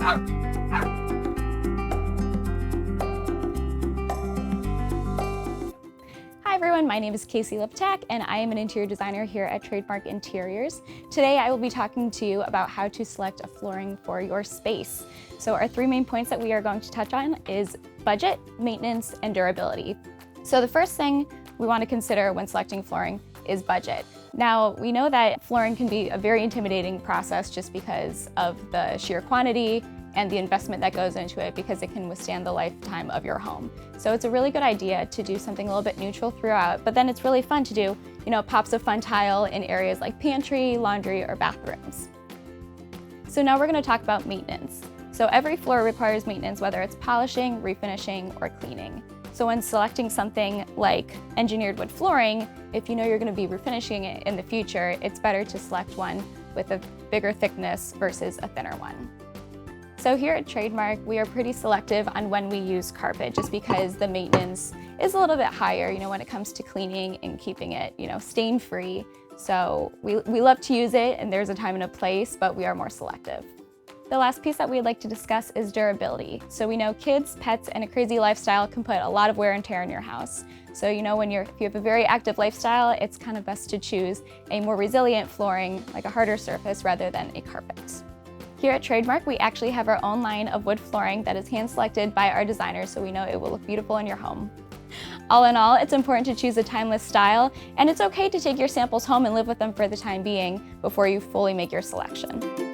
Hi everyone, my name is Casey Liptak and I am an interior designer here at Trademark Interiors. Today I will be talking to you about how to select a flooring for your space. So our three main points that we are going to touch on is budget, maintenance, and durability. So the first thing we want to consider when selecting flooring is budget. Now, we know that flooring can be a very intimidating process just because of the sheer quantity and the investment that goes into it, because it can withstand the lifetime of your home. So it's a really good idea to do something a little bit neutral throughout, but then it's really fun to do, pops of fun tile in areas like pantry, laundry, or bathrooms. So now we're going to talk about maintenance. So every floor requires maintenance, whether it's polishing, refinishing, or cleaning. So when selecting something like engineered wood flooring, if you know you're going to be refinishing it in the future, it's better to select one with a bigger thickness versus a thinner one. So here at Trademark, we are pretty selective on when we use carpet, just because the maintenance is a little bit higher, when it comes to cleaning and keeping it, stain-free. So we love to use it, and there's a time and a place, but we are more selective. The last piece that we'd like to discuss is durability. So we know kids, pets, and a crazy lifestyle can put a lot of wear and tear in your house. So if you have a very active lifestyle, it's kind of best to choose a more resilient flooring, like a harder surface, rather than a carpet. Here at Trademark, we actually have our own line of wood flooring that is hand-selected by our designers, so we know it will look beautiful in your home. All in all, it's important to choose a timeless style, and it's okay to take your samples home and live with them for the time being before you fully make your selection.